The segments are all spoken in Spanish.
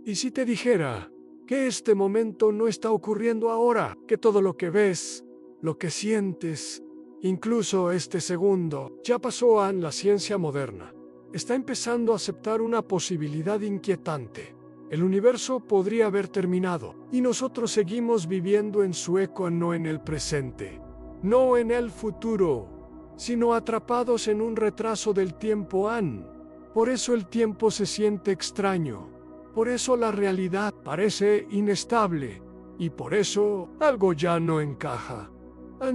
¿Y si te dijera que este momento no está ocurriendo ahora, que todo lo que ves, lo que sientes, incluso este segundo, ya pasó en la ciencia moderna? Está empezando a aceptar una posibilidad inquietante. El universo podría haber terminado, y nosotros seguimos viviendo en su eco, no en el presente, no en el futuro, sino atrapados en un retraso del tiempo. Por eso el tiempo se siente extraño, por eso la realidad parece inestable, y por eso algo ya no encaja.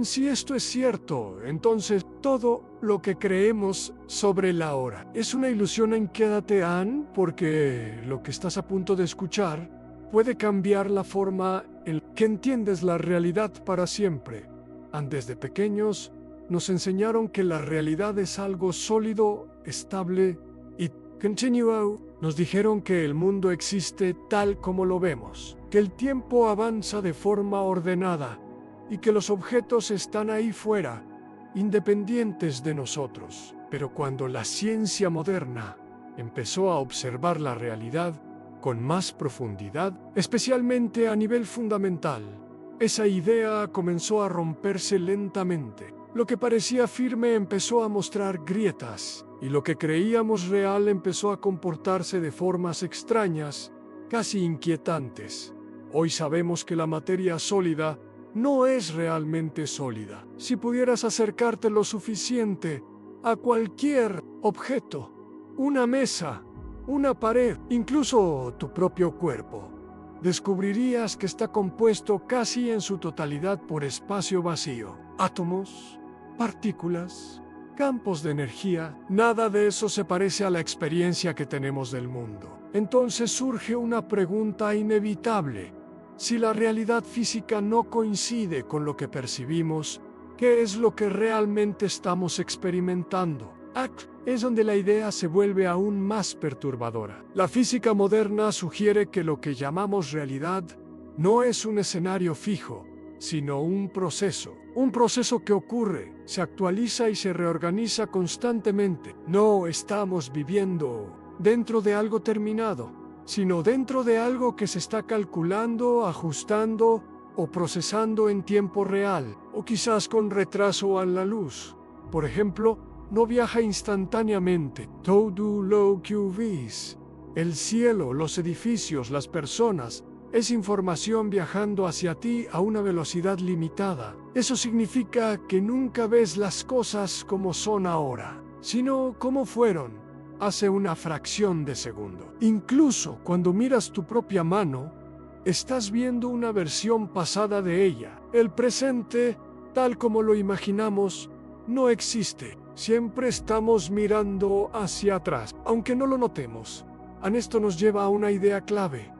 Si esto es cierto, entonces todo lo que creemos sobre la hora es una ilusión. Quédate, porque lo que estás a punto de escuchar puede cambiar la forma en que entiendes la realidad para siempre. Desde pequeños nos enseñaron que la realidad es algo sólido, estable y continuo. Nos dijeron que el mundo existe tal como lo vemos, que el tiempo avanza de forma ordenada y que los objetos están ahí fuera, independientes de nosotros. Pero cuando la ciencia moderna empezó a observar la realidad con más profundidad, especialmente a nivel fundamental, esa idea comenzó a romperse lentamente. Lo que parecía firme empezó a mostrar grietas, y lo que creíamos real empezó a comportarse de formas extrañas, casi inquietantes. Hoy sabemos que la materia sólida no es realmente sólida. Si pudieras acercarte lo suficiente a cualquier objeto, una mesa, una pared, incluso tu propio cuerpo, descubrirías que está compuesto casi en su totalidad por espacio vacío. Átomos, partículas, campos de energía, nada de eso se parece a la experiencia que tenemos del mundo. Entonces surge una pregunta inevitable. Si la realidad física no coincide con lo que percibimos, ¿qué es lo que realmente estamos experimentando? Es donde la idea se vuelve aún más perturbadora. La física moderna sugiere que lo que llamamos realidad no es un escenario fijo, sino un proceso que ocurre, se actualiza y se reorganiza constantemente. No estamos viviendo dentro de algo terminado, sino dentro de algo que se está calculando, ajustando o procesando en tiempo real, o quizás con retraso a la luz. Por ejemplo, no viaja instantáneamente. Todo lo que ves, el cielo, los edificios, las personas, es información viajando hacia ti a una velocidad limitada. Eso significa que nunca ves las cosas como son ahora, sino como fueron hace una fracción de segundo. Incluso cuando miras tu propia mano, estás viendo una versión pasada de ella. El presente, tal como lo imaginamos, no existe. Siempre estamos mirando hacia atrás, aunque no lo notemos. Esto nos lleva a una idea clave.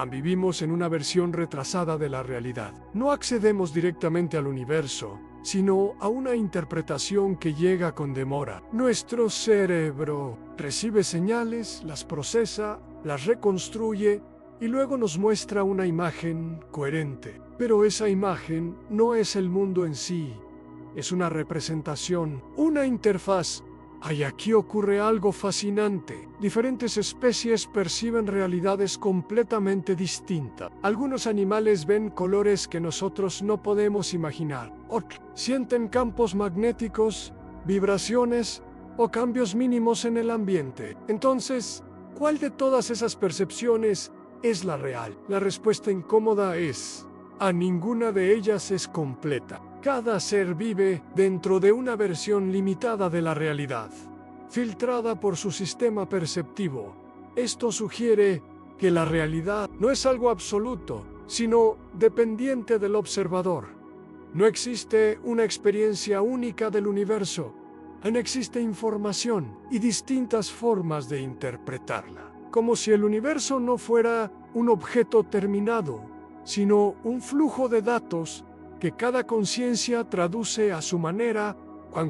Vivimos en una versión retrasada de la realidad. No accedemos directamente al universo, sino a una interpretación que llega con demora. Nuestro cerebro recibe señales, las procesa, las reconstruye y luego nos muestra una imagen coherente. Pero esa imagen no es el mundo en sí, es una representación, una interfaz. Aquí ocurre algo fascinante. Diferentes especies perciben realidades completamente distintas. Algunos animales ven colores que nosotros no podemos imaginar. Otros sienten campos magnéticos, vibraciones o cambios mínimos en el ambiente. Entonces, ¿cuál de todas esas percepciones es la real? La respuesta incómoda es: a ninguna de ellas es completa. Cada ser vive dentro de una versión limitada de la realidad, filtrada por su sistema perceptivo. Esto sugiere que la realidad no es algo absoluto, sino dependiente del observador. No existe una experiencia única del universo. Existe información y distintas formas de interpretarla. Como si el universo no fuera un objeto terminado, sino un flujo de datos que cada conciencia traduce a su manera.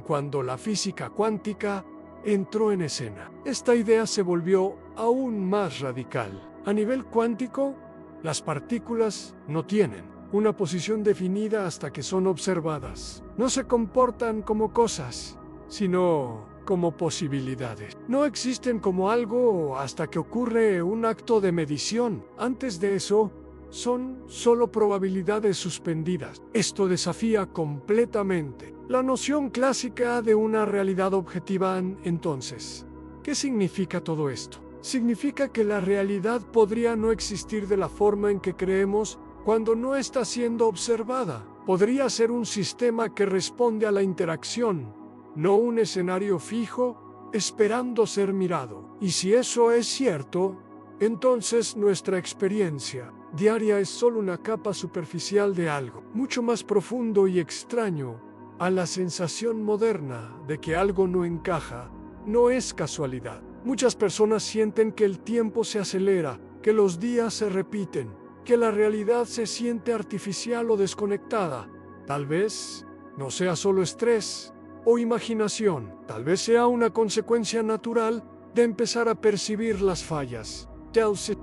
Cuando la física cuántica entró en escena, esta idea se volvió aún más radical. A nivel cuántico, las partículas no tienen una posición definida hasta que son observadas. No se comportan como cosas, sino como posibilidades. No existen como algo hasta que ocurre un acto de medición. Antes de eso, son solo probabilidades suspendidas. Esto desafía completamente la noción clásica de una realidad objetiva. Entonces, ¿qué significa todo esto? Significa que la realidad podría no existir de la forma en que creemos cuando no está siendo observada. Podría ser un sistema que responde a la interacción, no un escenario fijo esperando ser mirado. Y si eso es cierto, entonces nuestra experiencia diaria es solo una capa superficial de algo mucho más profundo y extraño. A la sensación moderna de que algo no encaja, no es casualidad. Muchas personas sienten que el tiempo se acelera, que los días se repiten, que la realidad se siente artificial o desconectada. Tal vez no sea solo estrés o imaginación, tal vez sea una consecuencia natural de empezar a percibir las fallas,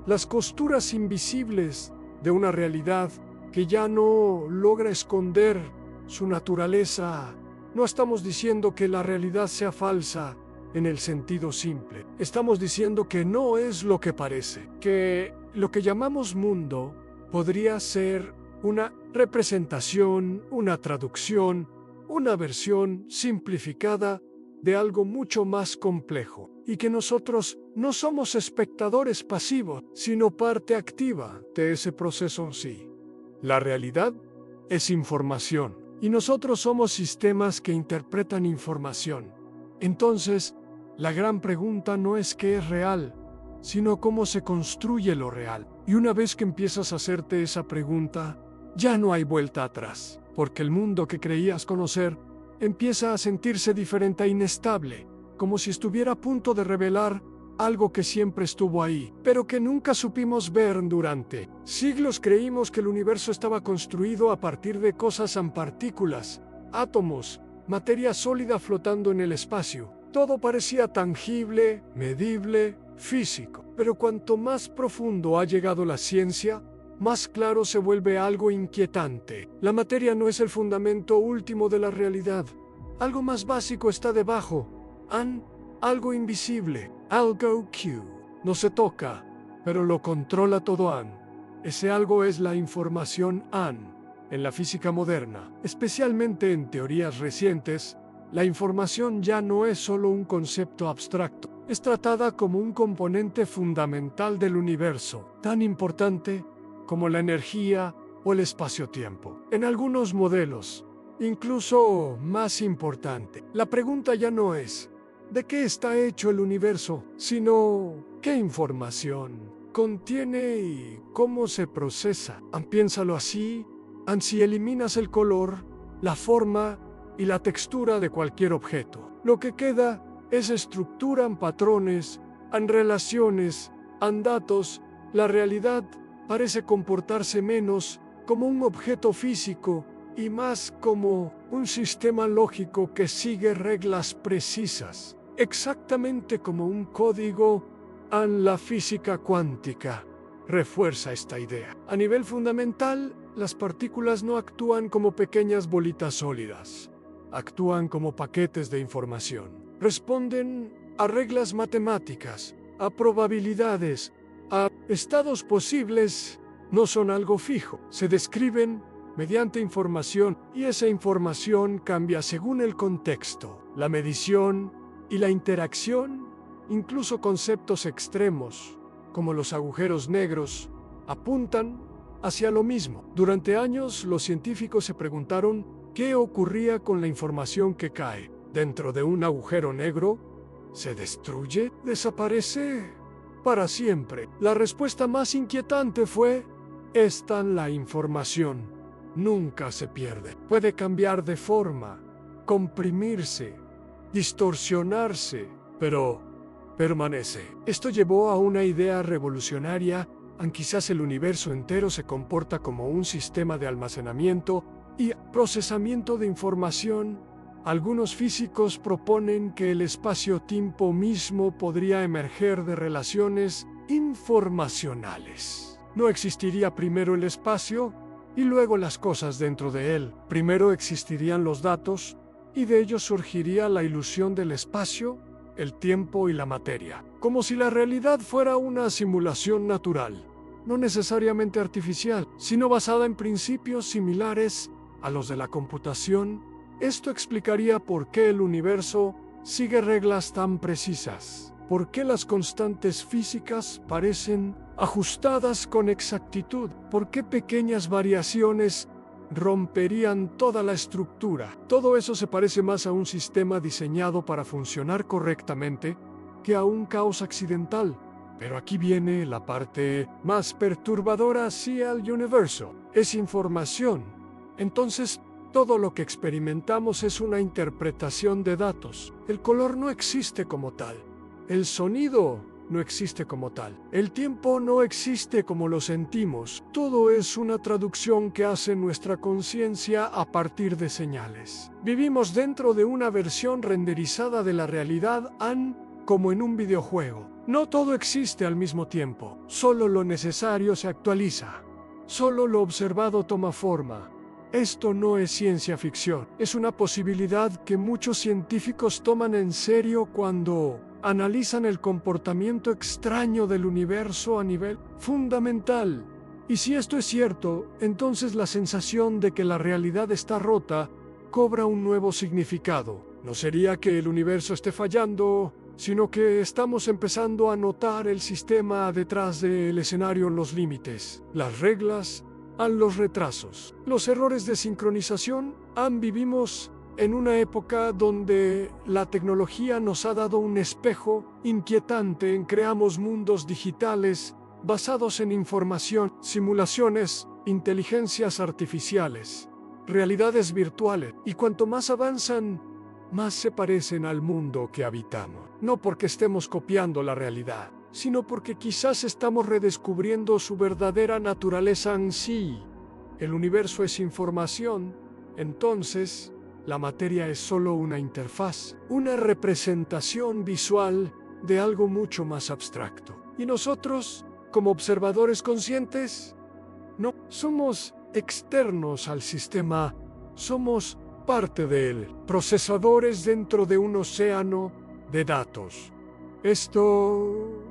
las costuras invisibles de una realidad que ya no logra esconder su naturaleza. No estamos diciendo que la realidad sea falsa en el sentido simple. Estamos diciendo que no es lo que parece, que lo que llamamos mundo podría ser una representación, una traducción, una versión simplificada de algo mucho más complejo, y que nosotros no somos espectadores pasivos, sino parte activa de ese proceso. Sí, la realidad es información, y nosotros somos sistemas que interpretan información. Entonces, la gran pregunta no es qué es real, sino cómo se construye lo real. Y una vez que empiezas a hacerte esa pregunta, ya no hay vuelta atrás, porque el mundo que creías conocer empieza a sentirse diferente e inestable, como si estuviera a punto de revelar algo que siempre estuvo ahí, pero que nunca supimos ver. Durante siglos creímos que el universo estaba construido a partir de cosas en partículas, átomos, materia sólida flotando en el espacio. Todo parecía tangible, medible, físico. Pero cuanto más profundo ha llegado la ciencia, más claro se vuelve algo inquietante. La materia no es el fundamento último de la realidad. Algo más básico está debajo. Algo invisible. Algo que no se toca, pero lo controla todo. Ese algo es la información. En la física moderna, especialmente en teorías recientes, la información ya no es solo un concepto abstracto. Es tratada como un componente fundamental del universo, tan importante como la energía o el espacio-tiempo. En algunos modelos, incluso más importante, la pregunta ya no es ¿de qué está hecho el universo?, sino ¿qué información contiene y cómo se procesa? Piénsalo así. Si eliminas el color, la forma y la textura de cualquier objeto, lo que queda es estructura en patrones, en relaciones, en datos. La realidad parece comportarse menos como un objeto físico y más como un sistema lógico que sigue reglas precisas, exactamente como un código. La física cuántica refuerza esta idea. A nivel fundamental, las partículas no actúan como pequeñas bolitas sólidas, actúan como paquetes de información. Responden a reglas matemáticas, a probabilidades, a estados posibles. No son algo fijo, se describen mediante información, y esa información cambia según el contexto, la medición y la interacción. Incluso conceptos extremos, como los agujeros negros, apuntan hacia lo mismo. Durante años, los científicos se preguntaron qué ocurría con la información que cae dentro de un agujero negro. ¿Se destruye? ¿Desaparece para siempre? La respuesta más inquietante fue: la información nunca se pierde. Puede cambiar de forma, comprimirse, distorsionarse, pero permanece. Esto llevó a una idea revolucionaria. Quizás el universo entero se comporta como un sistema de almacenamiento y procesamiento de información. Algunos físicos proponen que el espacio-tiempo mismo podría emerger de relaciones informacionales. No existiría primero el espacio y luego las cosas dentro de él. Primero existirían los datos y de ello surgiría la ilusión del espacio, el tiempo y la materia, como si la realidad fuera una simulación natural, no necesariamente artificial, sino basada en principios similares a los de la computación. Esto explicaría por qué el universo sigue reglas tan precisas, por qué las constantes físicas parecen ajustadas con exactitud, por qué pequeñas variaciones romperían toda la estructura. Todo eso se parece más a un sistema diseñado para funcionar correctamente que a un caos accidental. Pero aquí viene la parte más perturbadora hacia el universo. Es información. Entonces, todo lo que experimentamos es una interpretación de datos. El color no existe como tal. El sonido no existe como tal. El tiempo no existe como lo sentimos. Todo es una traducción que hace nuestra conciencia a partir de señales. Vivimos dentro de una versión renderizada de la realidad, como en un videojuego. No todo existe al mismo tiempo. Solo lo necesario se actualiza. Solo lo observado toma forma. Esto no es ciencia ficción. Es una posibilidad que muchos científicos toman en serio cuando analizan el comportamiento extraño del universo a nivel fundamental. Y si esto es cierto, entonces la sensación de que la realidad está rota cobra un nuevo significado. No sería que el universo esté fallando, sino que estamos empezando a notar el sistema detrás del escenario en los límites, las reglas, los retrasos, los errores de sincronización. Vivimos en una época donde la tecnología nos ha dado un espejo inquietante en creamos mundos digitales basados en información, simulaciones, inteligencias artificiales, realidades virtuales, y cuanto más avanzan, más se parecen al mundo que habitamos. No porque estemos copiando la realidad, sino porque quizás estamos redescubriendo su verdadera naturaleza en sí. El universo es información, entonces la materia es solo una interfaz, una representación visual de algo mucho más abstracto. Y nosotros, como observadores conscientes, no somos externos al sistema, somos parte de él, procesadores dentro de un océano de datos. Esto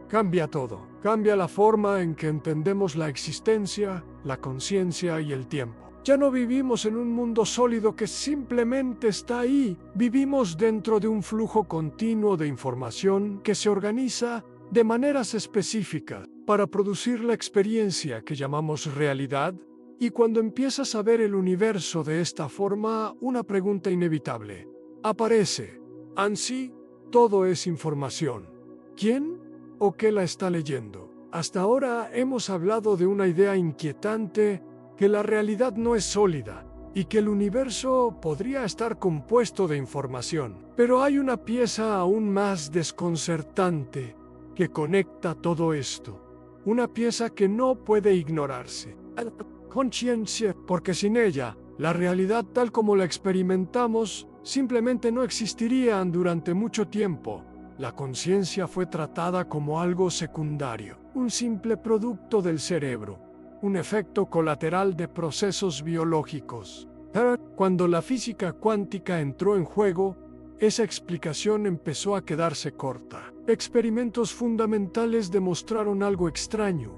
cambia todo, cambia la forma en que entendemos la existencia, la conciencia y el tiempo. Ya no vivimos en un mundo sólido que simplemente está ahí, vivimos dentro de un flujo continuo de información que se organiza de maneras específicas para producir la experiencia que llamamos realidad. Y cuando empiezas a ver el universo de esta forma, una pregunta inevitable aparece. Ansí, todo es información. ¿Quién o qué la está leyendo? Hasta ahora hemos hablado de una idea inquietante, que la realidad no es sólida y que el universo podría estar compuesto de información. Pero hay una pieza aún más desconcertante que conecta todo esto. Una pieza que no puede ignorarse. La conciencia, porque sin ella, la realidad tal como la experimentamos simplemente no existiría durante mucho tiempo. La conciencia fue tratada como algo secundario, un simple producto del cerebro, un efecto colateral de procesos biológicos. Pero cuando la física cuántica entró en juego, esa explicación empezó a quedarse corta. Experimentos fundamentales demostraron algo extraño.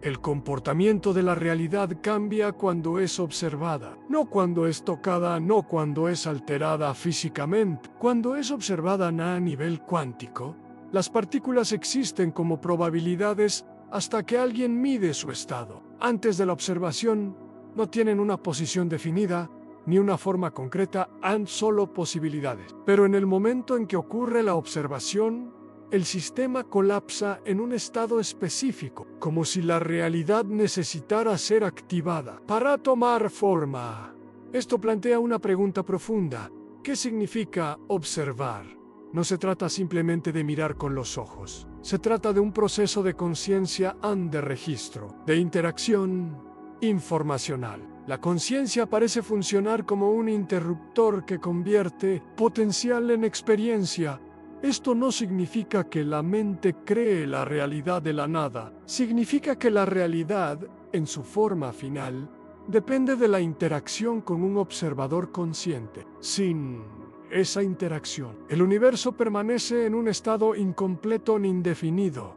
El comportamiento de la realidad cambia cuando es observada, no cuando es tocada, no cuando es alterada físicamente. Cuando es observada a nivel cuántico, las partículas existen como probabilidades hasta que alguien mide su estado. Antes de la observación, no tienen una posición definida, ni una forma concreta, han solo posibilidades. Pero en el momento en que ocurre la observación, el sistema colapsa en un estado específico, como si la realidad necesitara ser activada para tomar forma. Esto plantea una pregunta profunda. ¿Qué significa observar? No se trata simplemente de mirar con los ojos. Se trata de un proceso de conciencia de registro, de interacción informacional. La conciencia parece funcionar como un interruptor que convierte potencial en experiencia. Esto no significa que la mente cree la realidad de la nada. Significa que la realidad, en su forma final, depende de la interacción con un observador consciente. Sin esa interacción, el universo permanece en un estado incompleto ni indefinido,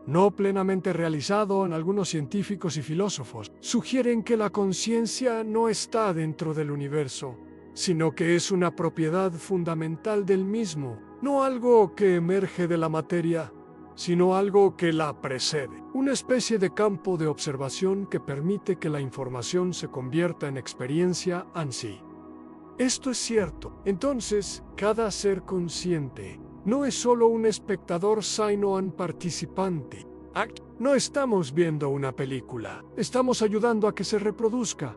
no plenamente realizado. Algunos científicos y filósofos sugieren que la conciencia no está dentro del universo, sino que es una propiedad fundamental del mismo, no algo que emerge de la materia, sino algo que la precede, una especie de campo de observación que permite que la información se convierta en experiencia en sí. Esto es cierto. Entonces, cada ser consciente no es solo un espectador, sino un participante. No estamos viendo una película, estamos ayudando a que se reproduzca.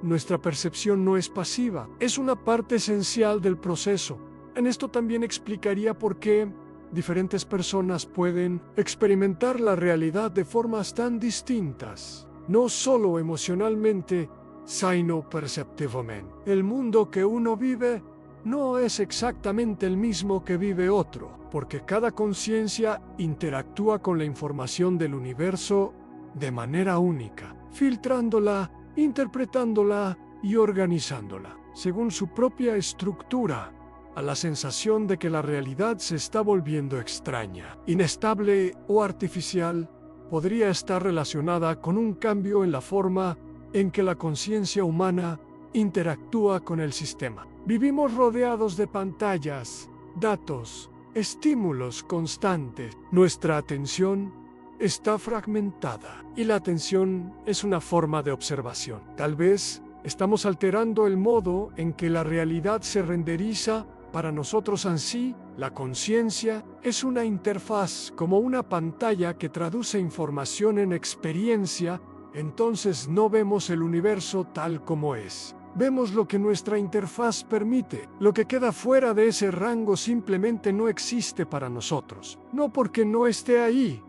Nuestra percepción no es pasiva, es una parte esencial del proceso. En esto también explicaría por qué diferentes personas pueden experimentar la realidad de formas tan distintas, no solo emocionalmente, sino perceptivamente. El mundo que uno vive no es exactamente el mismo que vive otro, porque cada conciencia interactúa con la información del universo de manera única, filtrándola, interpretándola y organizándola, según su propia estructura, a la sensación de que la realidad se está volviendo extraña, inestable o artificial. Podría estar relacionada con un cambio en la forma en que la conciencia humana interactúa con el sistema. Vivimos rodeados de pantallas, datos, estímulos constantes. Nuestra atención está fragmentada y la atención es una forma de observación. Tal vez estamos alterando el modo en que la realidad se renderiza para nosotros. Así, la conciencia es una interfaz, como una pantalla que traduce información en experiencia. Entonces no vemos el universo tal como es. Vemos lo que nuestra interfaz permite. Lo que queda fuera de ese rango simplemente no existe para nosotros. No porque no esté ahí,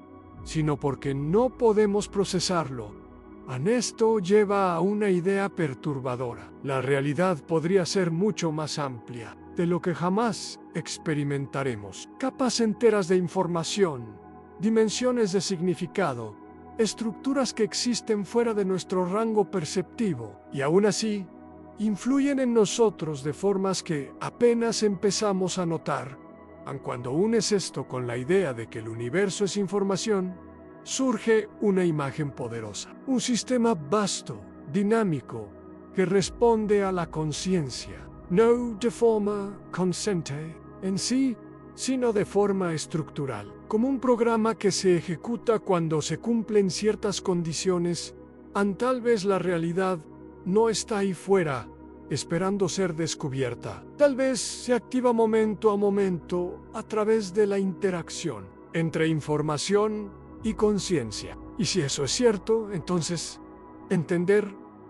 sino porque no podemos procesarlo. Esto lleva a una idea perturbadora. La realidad podría ser mucho más amplia de lo que jamás experimentaremos. Capas enteras de información, dimensiones de significado, estructuras que existen fuera de nuestro rango perceptivo y aún así influyen en nosotros de formas que apenas empezamos a notar. Cuando unes esto con la idea de que el universo es información, surge una imagen poderosa, un sistema vasto, dinámico, que responde a la conciencia, no de forma consciente en sí, sino de forma estructural, como un programa que se ejecuta cuando se cumplen ciertas condiciones. Tal vez la realidad no está ahí fuera, esperando ser descubierta. Tal vez se activa momento a momento a través de la interacción entre información y conciencia. Y si eso es cierto, entonces entender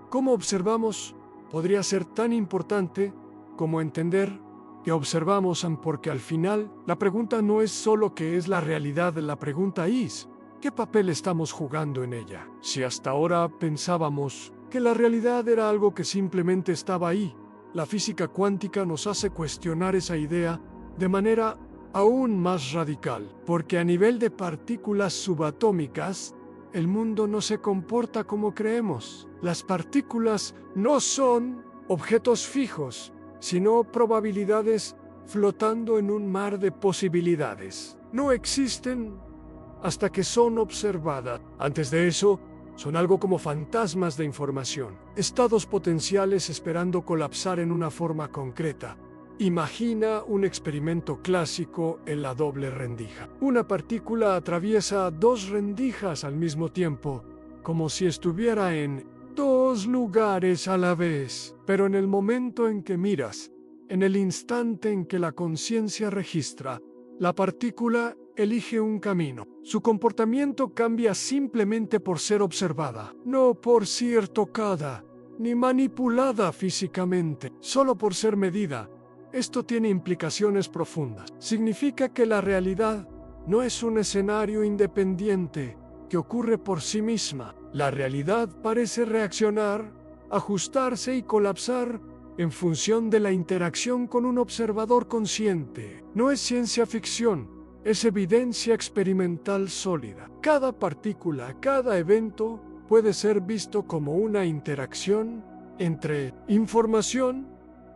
cómo observamos podría ser tan importante como entender que observamos, porque al final la pregunta no es solo qué es la realidad, la pregunta es ¿qué papel estamos jugando en ella? Si hasta ahora pensábamos que la realidad era algo que simplemente estaba ahí, la física cuántica nos hace cuestionar esa idea de manera aún más radical, porque a nivel de partículas subatómicas, el mundo no se comporta como creemos. Las partículas no son objetos fijos, sino probabilidades flotando en un mar de posibilidades. No existen hasta que son observadas. Antes de eso, son algo como fantasmas de información, estados potenciales esperando colapsar en una forma concreta. Imagina un experimento clásico en la doble rendija. Una partícula atraviesa dos rendijas al mismo tiempo, como si estuviera en dos lugares a la vez. Pero en el momento en que miras, en el instante en que la conciencia registra, la partícula elige un camino. Su comportamiento cambia simplemente por ser observada, no por ser tocada, ni manipulada físicamente, solo por ser medida. Esto tiene implicaciones profundas. Significa que la realidad no es un escenario independiente que ocurre por sí misma. La realidad parece reaccionar, ajustarse y colapsar en función de la interacción con un observador consciente. No es ciencia ficción, es evidencia experimental sólida. Cada partícula, cada evento puede ser visto como una interacción entre información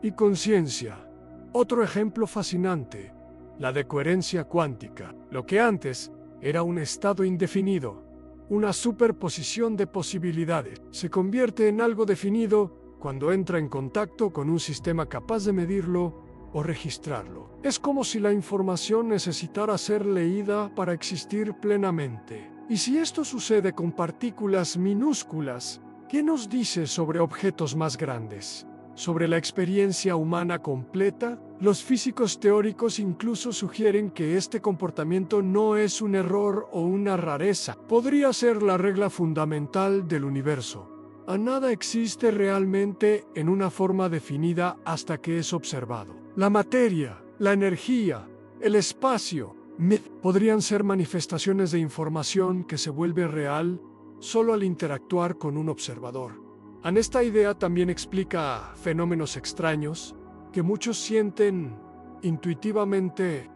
y conciencia. Otro ejemplo fascinante, la de coherencia cuántica. Lo que antes era un estado indefinido, una superposición de posibilidades, se convierte en algo definido cuando entra en contacto con un sistema capaz de medirlo o registrarlo. Es como si la información necesitara ser leída para existir plenamente. Y si esto sucede con partículas minúsculas, ¿qué nos dice sobre objetos más grandes? ¿Sobre la experiencia humana completa? Los físicos teóricos incluso sugieren que este comportamiento no es un error o una rareza. Podría ser la regla fundamental del universo. A nada existe realmente en una forma definida hasta que es observado. La materia, la energía, el espacio, podrían ser manifestaciones de información que se vuelve real solo al interactuar con un observador. Esta idea también explica fenómenos extraños que muchos sienten intuitivamente: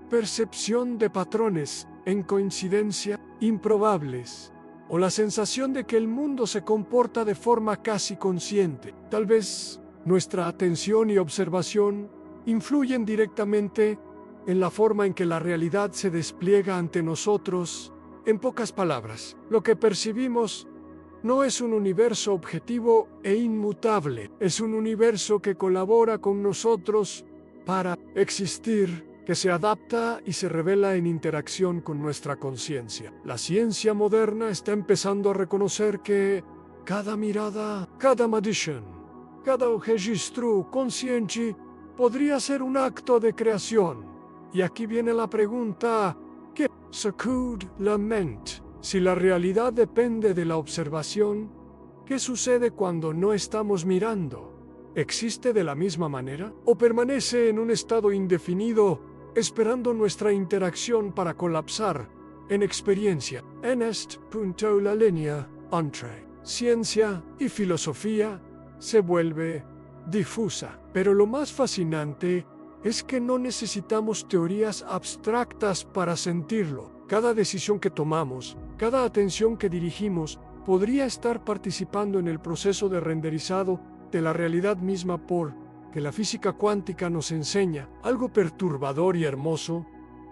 percepción de patrones en coincidencia improbables, o la sensación de que el mundo se comporta de forma casi consciente. Tal vez nuestra atención y observación influyen directamente en la forma en que la realidad se despliega ante nosotros. En pocas palabras, lo que percibimos no es un universo objetivo e inmutable, es un universo que colabora con nosotros para existir, que se adapta y se revela en interacción con nuestra conciencia. La ciencia moderna está empezando a reconocer que cada mirada, cada medición, cada registro consciente podría ser un acto de creación. Y aquí viene la pregunta: ¿qué sacude la mente? Si la realidad depende de la observación, ¿qué sucede cuando no estamos mirando? ¿Existe de la misma manera? ¿O permanece en un estado indefinido, esperando nuestra interacción para colapsar en experiencia? En este punto la línea entre ciencia y filosofía se vuelve difusa. Pero lo más fascinante es que no necesitamos teorías abstractas para sentirlo. Cada decisión que tomamos, cada atención que dirigimos, podría estar participando en el proceso de renderizado de la realidad misma, porque la física cuántica nos enseña algo perturbador y hermoso.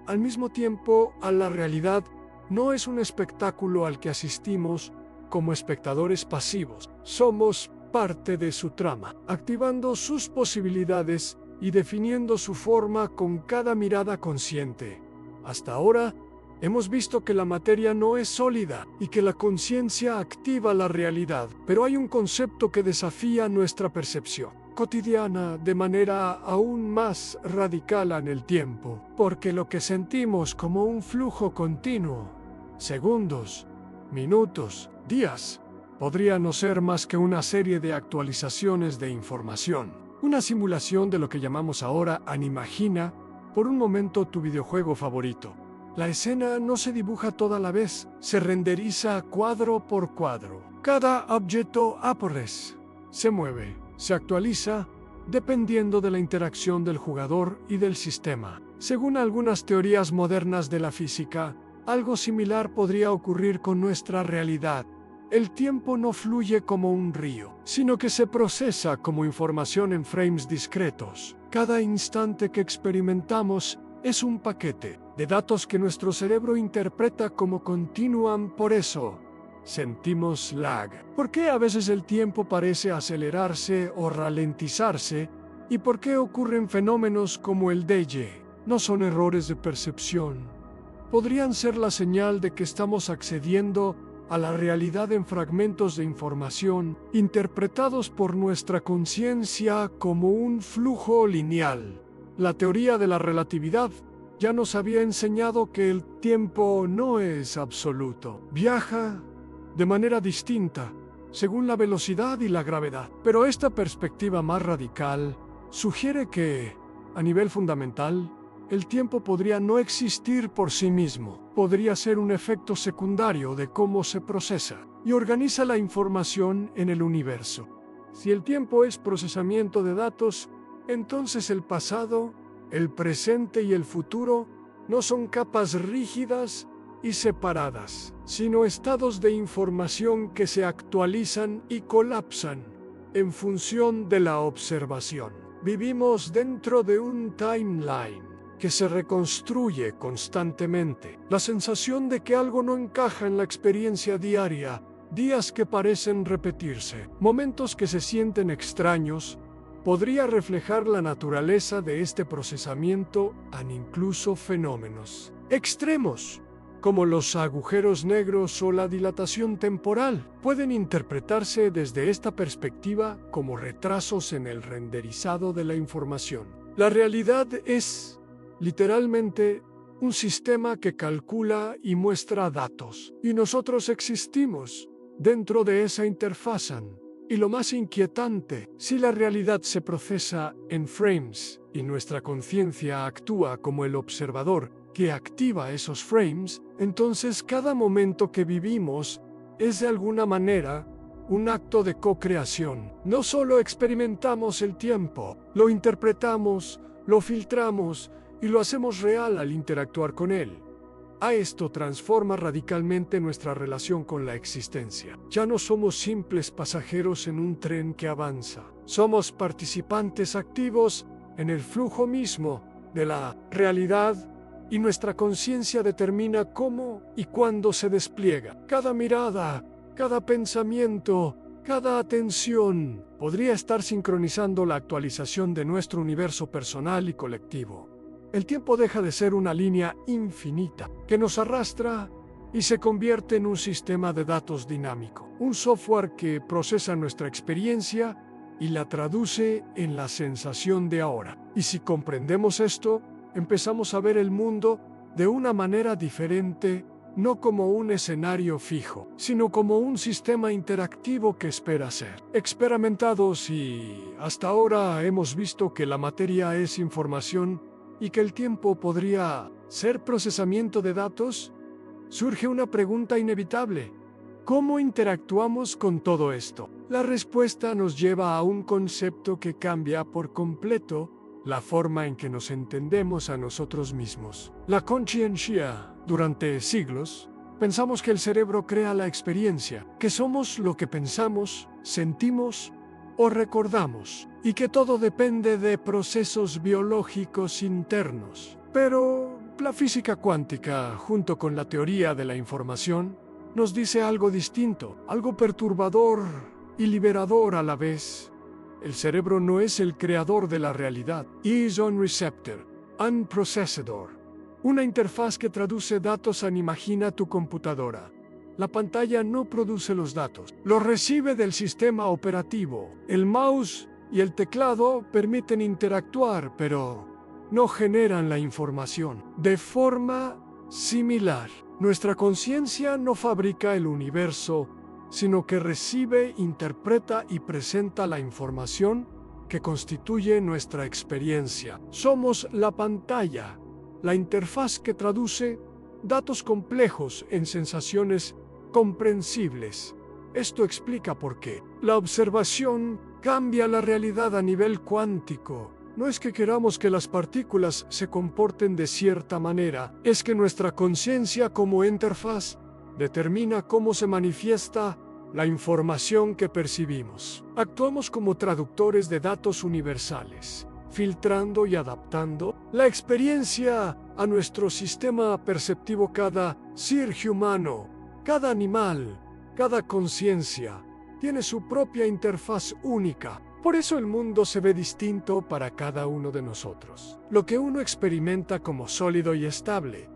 Al mismo tiempo, la realidad no es un espectáculo al que asistimos como espectadores pasivos. Somos parte de su trama, activando sus posibilidades y definiendo su forma con cada mirada consciente. Hasta ahora, hemos visto que la materia no es sólida y que la conciencia activa la realidad, pero hay un concepto que desafía nuestra percepción cotidiana de manera aún más radical en el tiempo, porque lo que sentimos como un flujo continuo, segundos, minutos, días, podría no ser más que una serie de actualizaciones de información, una simulación de lo que llamamos ahora Imagina por un momento tu videojuego favorito. La escena no se dibuja toda la vez, se renderiza cuadro por cuadro. Cada objeto aparece, se mueve, se actualiza, dependiendo de la interacción del jugador y del sistema. Según algunas teorías modernas de la física, algo similar podría ocurrir con nuestra realidad. El tiempo no fluye como un río, sino que se procesa como información en frames discretos. Cada instante que experimentamos es un paquete de datos que nuestro cerebro interpreta como continúan. Por eso sentimos lag. ¿Por qué a veces el tiempo parece acelerarse o ralentizarse? ¿Y por qué ocurren fenómenos como el déjà vu? No son errores de percepción. Podrían ser la señal de que estamos accediendo a la realidad en fragmentos de información interpretados por nuestra conciencia como un flujo lineal. La teoría de la relatividad ya nos había enseñado que el tiempo no es absoluto. Viaja de manera distinta según la velocidad y la gravedad. Pero esta perspectiva más radical sugiere que, a nivel fundamental, el tiempo podría no existir por sí mismo. Podría ser un efecto secundario de cómo se procesa y organiza la información en el universo. Si el tiempo es procesamiento de datos, entonces el pasado, el presente y el futuro no son capas rígidas y separadas, sino estados de información que se actualizan y colapsan en función de la observación. Vivimos dentro de un timeline que se reconstruye constantemente. La sensación de que algo no encaja en la experiencia diaria, días que parecen repetirse, momentos que se sienten extraños, podría reflejar la naturaleza de este procesamiento en incluso fenómenos extremos, como los agujeros negros o la dilatación temporal. Pueden interpretarse desde esta perspectiva como retrasos en el renderizado de la información. La realidad es, literalmente, un sistema que calcula y muestra datos, y nosotros existimos dentro de esa interfaz. Y lo más inquietante, si la realidad se procesa en frames y nuestra conciencia actúa como el observador que activa esos frames, entonces cada momento que vivimos es de alguna manera un acto de co-creación. No solo experimentamos el tiempo, lo interpretamos, lo filtramos y lo hacemos real al interactuar con él. Esto transforma radicalmente nuestra relación con la existencia. Ya no somos simples pasajeros en un tren que avanza. Somos participantes activos en el flujo mismo de la realidad, y nuestra conciencia determina cómo y cuándo se despliega. Cada mirada, cada pensamiento, cada atención podría estar sincronizando la actualización de nuestro universo personal y colectivo. El tiempo deja de ser una línea infinita que nos arrastra y se convierte en un sistema de datos dinámico, un software que procesa nuestra experiencia y la traduce en la sensación de ahora. Y si comprendemos esto, empezamos a ver el mundo de una manera diferente, no como un escenario fijo, sino como un sistema interactivo que espera ser experimentados. Y hasta ahora hemos visto que la materia es información y que el tiempo podría ser procesamiento de datos. Surge una pregunta inevitable: ¿cómo interactuamos con todo esto? La respuesta nos lleva a un concepto que cambia por completo la forma en que nos entendemos a nosotros mismos. La conciencia. Durante siglos, pensamos que el cerebro crea la experiencia, que somos lo que pensamos, sentimos o recordamos, y que todo depende de procesos biológicos internos. Pero la física cuántica, junto con la teoría de la información, nos dice algo distinto, algo perturbador y liberador a la vez. El cerebro no es el creador de la realidad. Es un receptor, un procesador, una interfaz que traduce datos a imagina tu computadora. La pantalla no produce los datos, los recibe del sistema operativo. El mouse y el teclado permiten interactuar, pero no generan la información. De forma similar, nuestra conciencia no fabrica el universo, sino que recibe, interpreta y presenta la información que constituye nuestra experiencia. Somos la pantalla, la interfaz que traduce datos complejos en sensaciones comprensibles. Esto explica por qué la observación cambia la realidad a nivel cuántico. No es que queramos que las partículas se comporten de cierta manera, es que nuestra conciencia como interfaz determina cómo se manifiesta la información que percibimos. Actuamos como traductores de datos universales, filtrando y adaptando la experiencia a nuestro sistema perceptivo. Cada ser humano, cada animal, cada conciencia tiene su propia interfaz única. Por eso el mundo se ve distinto para cada uno de nosotros. Lo que uno experimenta como sólido y estable,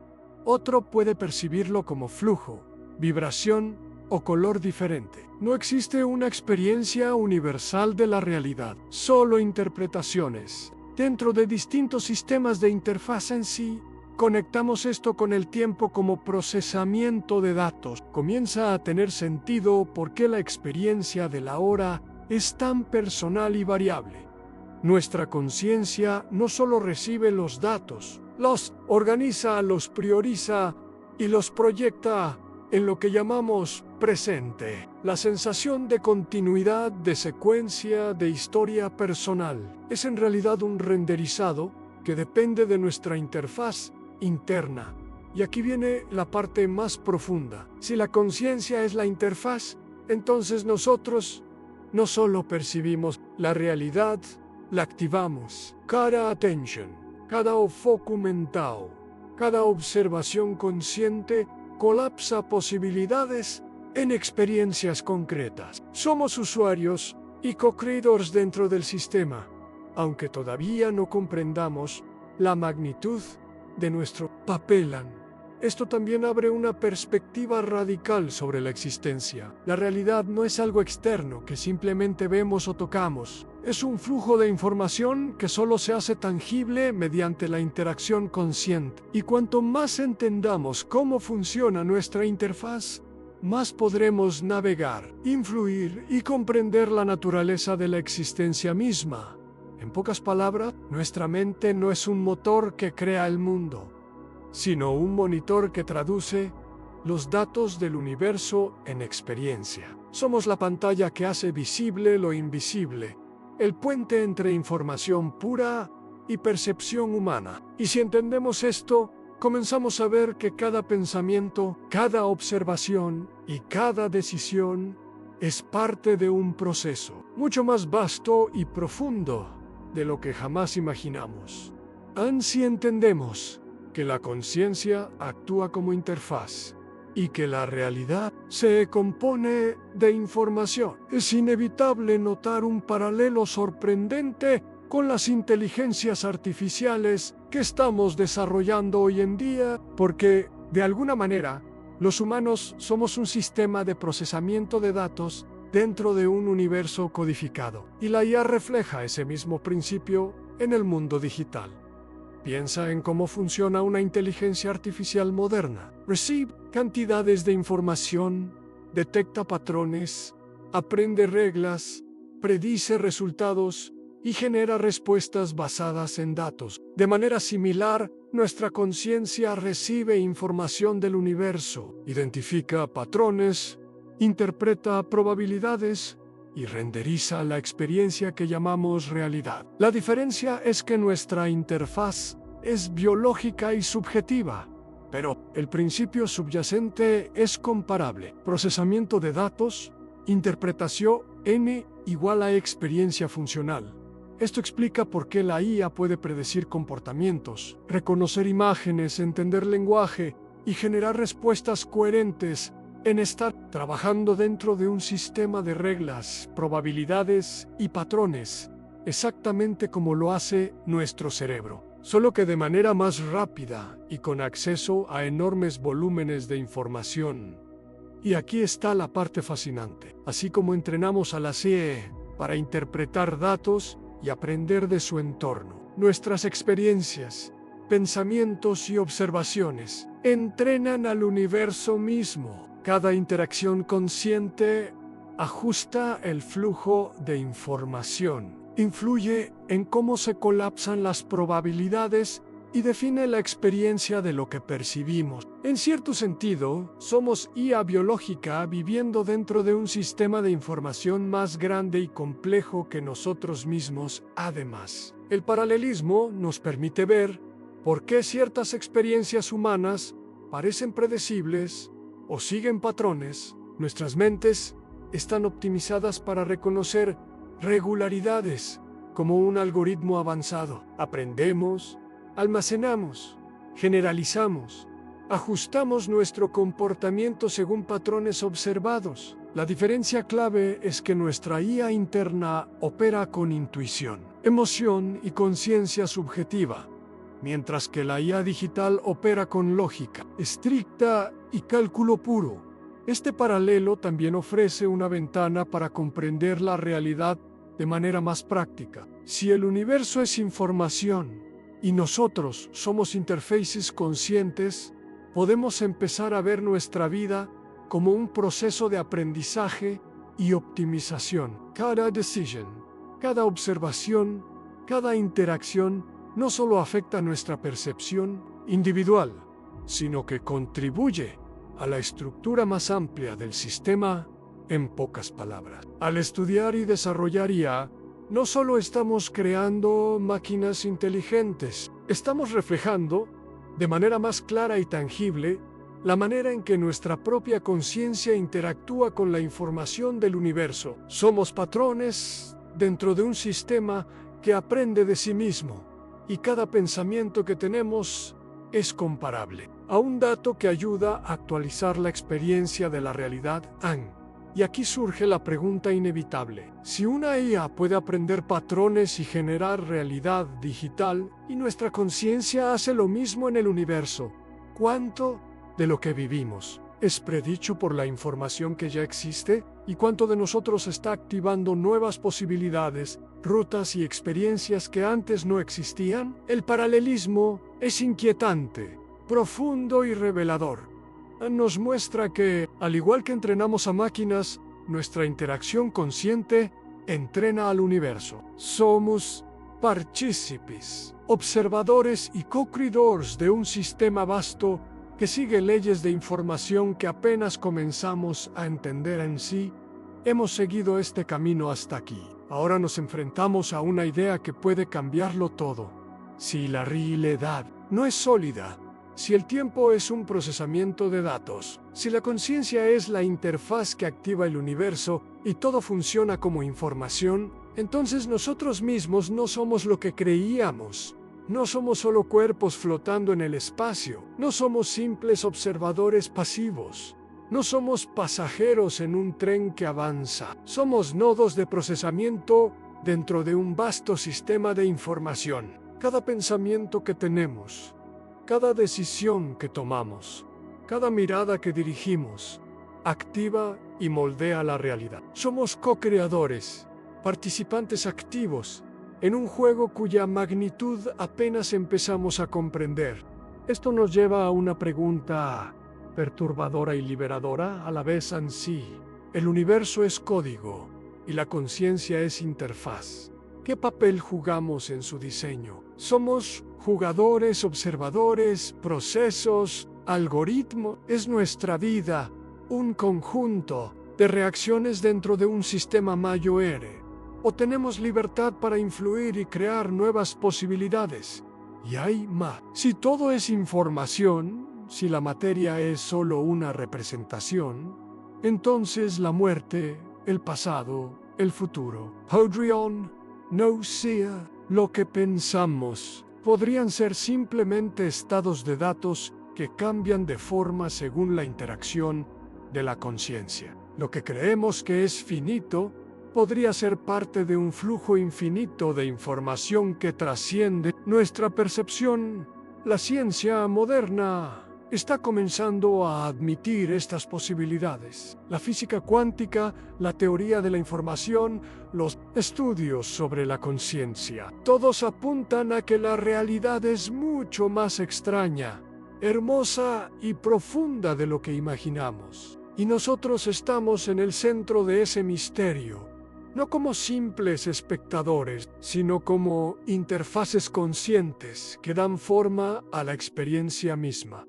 otro puede percibirlo como flujo, vibración o color diferente. No existe una experiencia universal de la realidad, solo interpretaciones. Dentro de distintos sistemas de interfaz en sí, conectamos esto con el tiempo como procesamiento de datos. Comienza a tener sentido por qué la experiencia de la hora es tan personal y variable. Nuestra conciencia no solo recibe los datos, los organiza, los prioriza y los proyecta en lo que llamamos presente. La sensación de continuidad, de secuencia, de historia personal, es en realidad un renderizado que depende de nuestra interfaz interna, Y aquí viene la parte más profunda. Si la conciencia es la interfaz, entonces nosotros no solo percibimos la realidad, la activamos. Cada attention, cada foco mental, cada observación consciente colapsa posibilidades en experiencias concretas. Somos usuarios y co-creadores dentro del sistema, aunque todavía no comprendamos la magnitud de nuestro papel. Esto también abre una perspectiva radical sobre la existencia. La realidad no es algo externo que simplemente vemos o tocamos. Es un flujo de información que solo se hace tangible mediante la interacción consciente. Y cuanto más entendamos cómo funciona nuestra interfaz, más podremos navegar, influir y comprender la naturaleza de la existencia misma. En pocas palabras, nuestra mente no es un motor que crea el mundo, sino un monitor que traduce los datos del universo en experiencia. Somos la pantalla que hace visible lo invisible, el puente entre información pura y percepción humana. Y si entendemos esto, comenzamos a ver que cada pensamiento, cada observación y cada decisión es parte de un proceso mucho más vasto y profundo de lo que jamás imaginamos. Si entendemos que la conciencia actúa como interfaz y que la realidad se compone de información, es inevitable notar un paralelo sorprendente con las inteligencias artificiales que estamos desarrollando hoy en día, porque, de alguna manera, los humanos somos un sistema de procesamiento de datos dentro de un universo codificado, y la IA refleja ese mismo principio en el mundo digital. Piensa en cómo funciona una inteligencia artificial moderna. Recibe cantidades de información, detecta patrones, aprende reglas, predice resultados y genera respuestas basadas en datos. De manera similar, nuestra conciencia recibe información del universo, identifica patrones, interpreta probabilidades y renderiza la experiencia que llamamos realidad. La diferencia es que nuestra interfaz es biológica y subjetiva, pero el principio subyacente es comparable. Procesamiento de datos, interpretación N igual a experiencia funcional. Esto explica por qué la IA puede predecir comportamientos, reconocer imágenes, entender lenguaje y generar respuestas coherentes en estar trabajando dentro de un sistema de reglas, probabilidades y patrones, exactamente como lo hace nuestro cerebro, solo que de manera más rápida y con acceso a enormes volúmenes de información. Y aquí está la parte fascinante. Así como entrenamos a la CIE para interpretar datos y aprender de su entorno, nuestras experiencias, pensamientos y observaciones entrenan al universo mismo. Cada interacción consciente ajusta el flujo de información, influye en cómo se colapsan las probabilidades y define la experiencia de lo que percibimos. En cierto sentido, somos IA biológica viviendo dentro de un sistema de información más grande y complejo que nosotros mismos. Además, el paralelismo nos permite ver por qué ciertas experiencias humanas parecen predecibles o siguen patrones. Nuestras mentes están optimizadas para reconocer regularidades como un algoritmo avanzado. Aprendemos, almacenamos, generalizamos, ajustamos nuestro comportamiento según patrones observados. La diferencia clave es que nuestra IA interna opera con intuición, emoción y conciencia subjetiva, mientras que la IA digital opera con lógica estricta y cálculo puro. Este paralelo también ofrece una ventana para comprender la realidad de manera más práctica. Si el universo es información y nosotros somos interfaces conscientes, podemos empezar a ver nuestra vida como un proceso de aprendizaje y optimización. Cada decisión, cada observación, cada interacción no solo afecta nuestra percepción individual, sino que contribuye a la estructura más amplia del sistema. En pocas palabras, al estudiar y desarrollar IA, no solo estamos creando máquinas inteligentes, estamos reflejando, de manera más clara y tangible, la manera en que nuestra propia conciencia interactúa con la información del universo. Somos patrones dentro de un sistema que aprende de sí mismo, y cada pensamiento que tenemos es comparable a un dato que ayuda a actualizar la experiencia de la realidad. Y aquí surge la pregunta inevitable: si una IA puede aprender patrones y generar realidad digital, y nuestra conciencia hace lo mismo en el universo, ¿cuánto de lo que vivimos es predicho por la información que ya existe? ¿Y cuánto de nosotros está activando nuevas posibilidades, rutas y experiencias que antes no existían? El paralelismo es inquietante, profundo y revelador. Nos muestra que, al igual que entrenamos a máquinas, nuestra interacción consciente entrena al universo. Somos partícipes, observadores y co-creadores de un sistema vasto que sigue leyes de información que apenas comenzamos a entender en sí. Hemos seguido este camino hasta aquí. Ahora nos enfrentamos a una idea que puede cambiarlo todo. Si la realidad no es sólida, si el tiempo es un procesamiento de datos, si la conciencia es la interfaz que activa el universo y todo funciona como información, entonces nosotros mismos no somos lo que creíamos. No somos solo cuerpos flotando en el espacio, no somos simples observadores pasivos, no somos pasajeros en un tren que avanza, somos nodos de procesamiento dentro de un vasto sistema de información. Cada pensamiento que tenemos, cada decisión que tomamos, cada mirada que dirigimos, activa y moldea la realidad. Somos co-creadores, participantes activos, en un juego cuya magnitud apenas empezamos a comprender. Esto nos lleva a una pregunta perturbadora y liberadora a la vez en sí. El universo es código y la conciencia es interfaz. ¿Qué papel jugamos en su diseño? Somos jugadores, observadores, procesos, algoritmos. Es nuestra vida un conjunto de reacciones dentro de un sistema mayor. ¿O tenemos libertad para influir y crear nuevas posibilidades? Y hay más. Si todo es información, si la materia es solo una representación, entonces la muerte, el pasado, el futuro, podrían no ser lo que pensamos. Podrían ser simplemente estados de datos que cambian de forma según la interacción de la conciencia. Lo que creemos que es finito podría ser parte de un flujo infinito de información que trasciende nuestra percepción. La ciencia moderna está comenzando a admitir estas posibilidades. La física cuántica, la teoría de la información, los estudios sobre la conciencia, todos apuntan a que la realidad es mucho más extraña, hermosa y profunda de lo que imaginamos. Y nosotros estamos en el centro de ese misterio. No como simples espectadores, sino como interfaces conscientes que dan forma a la experiencia misma.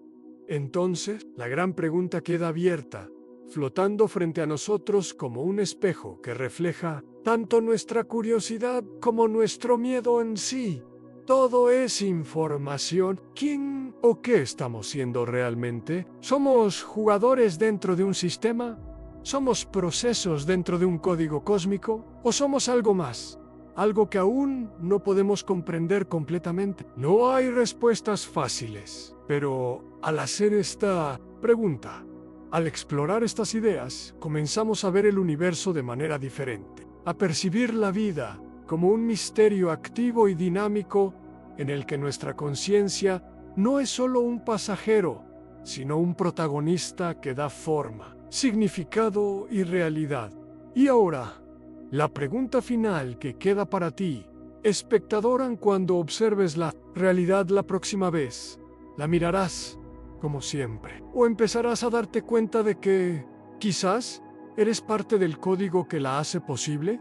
Entonces, la gran pregunta queda abierta, flotando frente a nosotros como un espejo que refleja tanto nuestra curiosidad como nuestro miedo en sí. Todo es información. ¿Quién o qué estamos siendo realmente? ¿Somos jugadores dentro de un sistema? ¿Somos procesos dentro de un código cósmico? ¿O somos algo más? Algo que aún no podemos comprender completamente. No hay respuestas fáciles, pero al hacer esta pregunta, al explorar estas ideas, comenzamos a ver el universo de manera diferente, a percibir la vida como un misterio activo y dinámico en el que nuestra conciencia no es solo un pasajero, sino un protagonista que da forma, significado y realidad. Y ahora, la pregunta final que queda para ti, espectador, cuando observes la realidad la próxima vez, ¿la mirarás como siempre? ¿O empezarás a darte cuenta de que, quizás, eres parte del código que la hace posible?